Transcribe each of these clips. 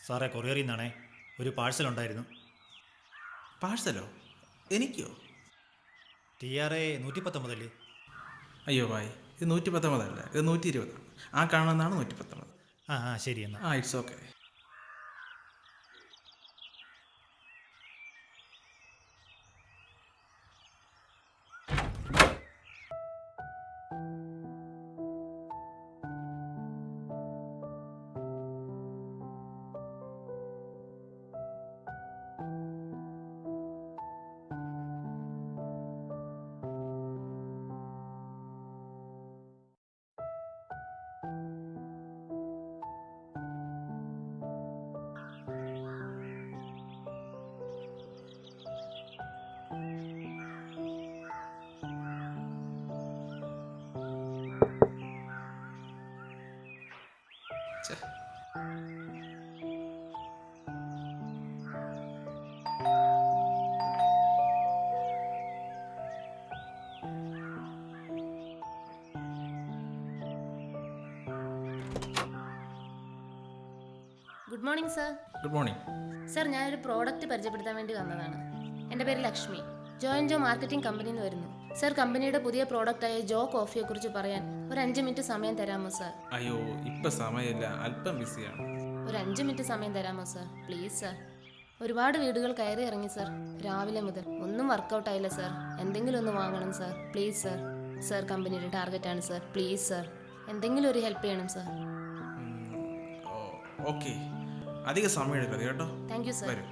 സാറേ, കൊറിയറിൽ നിന്നാണേ. ഒരു പാഴ്സൽ ഉണ്ടായിരുന്നു. പാഴ്സലോ? എനിക്കോ? TRA 119 അല്ലേ? അയ്യോ ഭായ്, ഇത് 119 അല്ല, ഇത് 120. ആ കാണുന്നതാണ് 119. ശരി എന്നാൽ. It's okay. Good morning sir. Good morning. Sir, ഞാനൊരു പ്രോഡക്റ്റ് പരിചയപ്പെടുത്താൻ വേണ്ടി വന്നതാണ്. എൻ്റെ പേര് ലക്ഷ്മി. ജോ മാർക്കറ്റിംഗ് കമ്പനിയിൽ നിന്ന് വരുന്നു. സർ, കമ്പനിയുടെ പുതിയ പ്രോഡക്റ്റായ ജോ കോഫിയെക്കുറിച്ച് പറയാൻ ഒരു 5 മിനിറ്റ് സമയം തരാമോ സർ? അയ്യോ, ഇപ്പം സമയമില്ല, അല്പം ബിസിയാണ്. ഒരു 5 മിനിറ്റ് സമയം തരാമോ സർ? Please sir. ഒരുപാട് വീടുകൾ കയറി ഇറങ്ങി സർ, രാവിലെ മുതൽ ഒന്നും വർക്കൗട്ട് ആയില്ല സർ. എന്തെങ്കിലും ഒന്ന് വാങ്ങണം സർ, പ്ലീസ് സർ. സർ, കമ്പനിയുടെ ടാർഗറ്റാണ് സർ, പ്ലീസ് സർ. എന്തെങ്കിലും ഒരു ഹെൽപ്പ് ചെയ്യണം സർ. ഓക്കെ, അധികം സമയം എടുക്കരുത് കേട്ടോ. Thank you sir. വരൂ.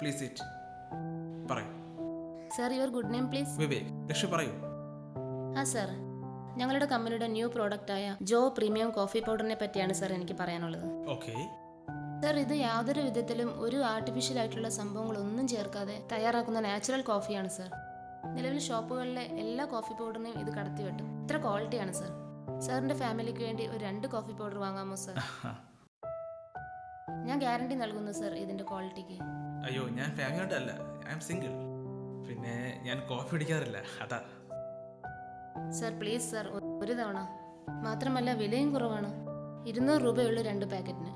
Please sit. പറയൂ. Sir, your good name please? Vivek. Lakshmi പറയൂ. സർ, ഞങ്ങളുടെ കമ്പനിയുടെ ന്യൂ പ്രോഡക്റ്റായ ജോ പ്രീമിയം കോഫി പൗഡറിനെ പറ്റിയാണ് സർ എനിക്ക് പറയാനുള്ളത്. ഓക്കെ. സർ, ഇത് യാതൊരു വിധത്തിലും ഒരു ആർട്ടിഫിഷ്യൽ ആയിട്ടുള്ള സംഭവങ്ങളൊന്നും ചേർക്കാതെ തയ്യാറാക്കുന്ന നാച്ചുറൽ കോഫിയാണ് സർ. നിലവിൽ ഷോപ്പുകളിലെ എല്ലാ കോഫി പൗഡറിനെയും ഇത് കടത്തി വെട്ടും. ഇത്ര ക്വാളിറ്റിയാണ് സർ. സാറിന്റെ ഫാമിലിക്ക് വേണ്ടി ഒരു 2 കോഫി പൗഡർ വാങ്ങാമോ സർ? ഞാൻ ഗ്യാരണ്ടി നൽകുന്നു സർ ഇതിന്റെ ക്വാളിറ്റിക്ക്. അയ്യോ, ഞാൻ ഫാമിലി അല്ല, ഐ എം സിംഗിൾ. പിന്നെ ഞാൻ കോഫി കുടിക്കാറില്ല, അതാ. സർ, പ്ലീസ് സർ, ഒരു തവണ. മാത്രമല്ല വിലയും കുറവാണ്. 200 രൂപയുള്ള 2 പാക്കറ്റിന്.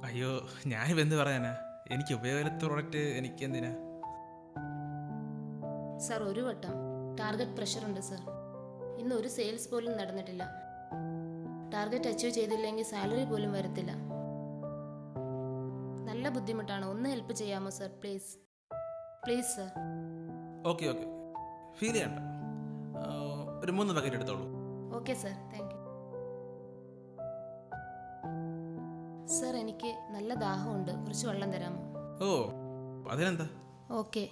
അയ്യോ, ഞാനിപ്പോൾ എന്ത് പറയാനാ? എനിക്ക് ഉപയോഗമില്ലാത്ത പ്രോഡക്റ്റ് എനിക്ക് എന്തിനാ? സർ, ഒരു വട്ടം ടാർഗറ്റ് പ്രഷർ ഉണ്ട് സർ. ഇന്ന് ഒരു സെയിൽസ് പോലും നടന്നിട്ടില്ല. ടാർഗറ്റ് അച്ചീവ് ചെയ്തില്ലെങ്കിൽ സാലറി പോലും വരത്തില്ല. നല്ല ബുദ്ധിമുട്ടാണ്. ഒന്ന് ഹെൽപ്പ് ചെയ്യാമോ sir? Please please sir. Okay, feel ചെയ്യണ്ട. ഒരു 3 പാക്കറ്റ് എടുത്തോളൂ. Okay sir, thank you. Sir, എനിക്ക് നല്ല ദാഹമുണ്ട്. കുറച്ച് വെള്ളം തരാമോ? ഓ, അതിനെന്താ. ഓക്കെ.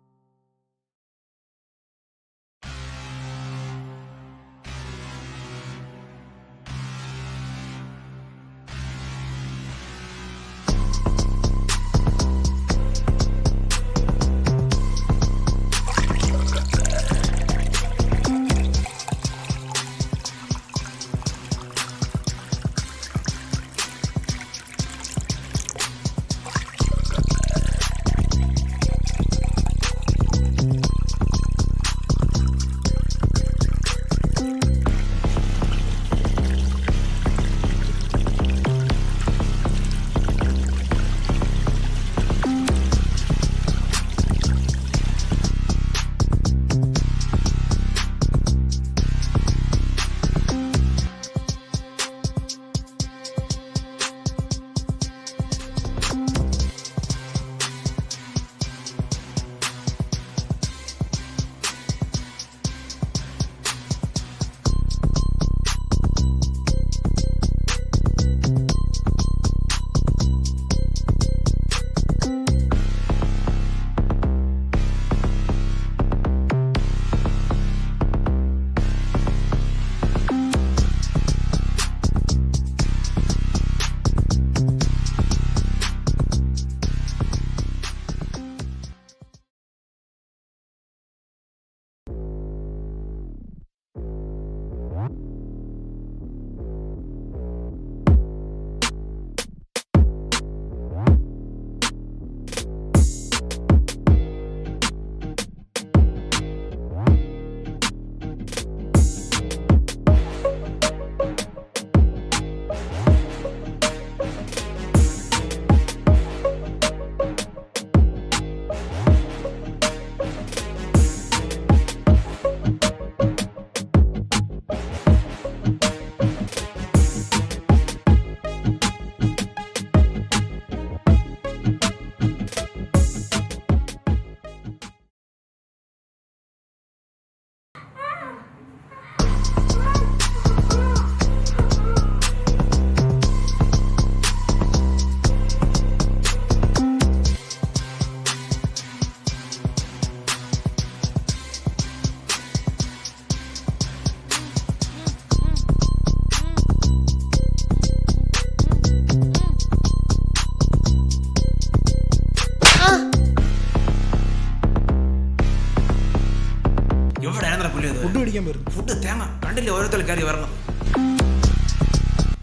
എവിടെയാണെന്നാ പുള്ളി ഫുഡ് പിടിക്കാൻ വരുന്നു. ഫുഡ് തേങ്ങ കണ്ടില്ലേ ഓരോരുത്തർ കയറി വരണം.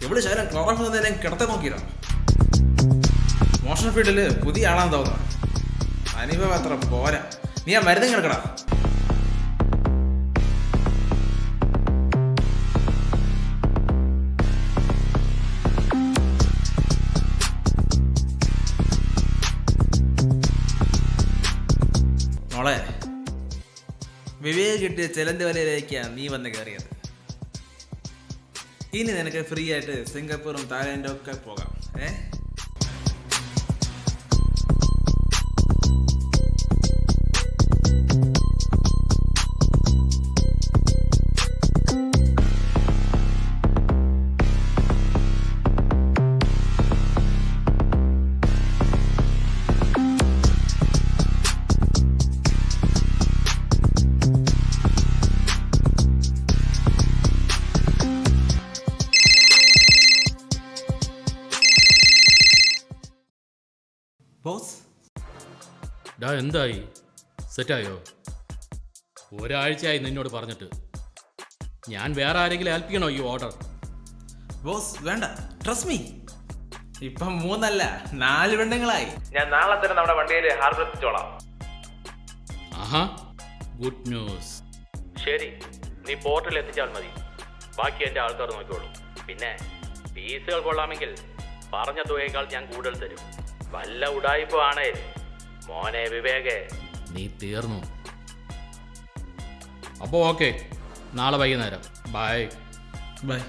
എവിടെ ശാലം ക്ലോറോഫ് തന്നെ കിടത്താൻ നോക്കിയില്ല. മോഷണ ഫീൽഡില് പുതിയ ആളാന്ന് തോന്നുന്നു. അനുഭവം അത്ര പോരാ. നീ ആ മരുന്ന് കിടക്കടാ. മോളെ, വിവേക് കിട്ടിയ ചെലന്ത് വലയിലേക്കാണ് നീ വന്ന് കയറിയത്. ഇനി നിനക്ക് ഫ്രീ ആയിട്ട് സിംഗപ്പൂറും തായ്ലൻഡും ഒക്കെ പോകാം. ബോസ്, ഡാ എന്തായി? സെറ്റായോ? ഒരാഴ്ചയായി നിന്നോട് പറഞ്ഞിട്ട്. ഞാൻ വേറെ ആരെങ്കിലും ഏൽപ്പിക്കണോ ഈ ഓർഡർ? ബോസ് വേണ്ട, ട്രസ്റ്റ് മീ. ഇപ്പം 3 അല്ല 4 പെണ്ണുങ്ങളായി. ഞാൻ നാളെ തന്നെ നമ്മുടെ വണ്ടിയിൽ ഹാർബർ എത്തിച്ചോളാം. ആഹാ, ഗുഡ് ന്യൂസ്. ശരി, നീ പോർട്ടിൽ എത്തിച്ചാൽ മതി. ബാക്കി എൻ്റെ ആൾക്കാർ നോക്കിക്കോളൂ. പിന്നെ ഫീസുകൾ കൊള്ളാമെങ്കിൽ പറഞ്ഞ തുകയേക്കാൾ ഞാൻ കൂടുതൽ തരും. വല്ല ഉടായിപ്പോ ആണേ മോനെ വിവേകേ, നീ തീർന്നു. അപ്പോൾ ഓക്കെ, നാളെ വൈകുന്നേരം. ബൈ. ബൈ.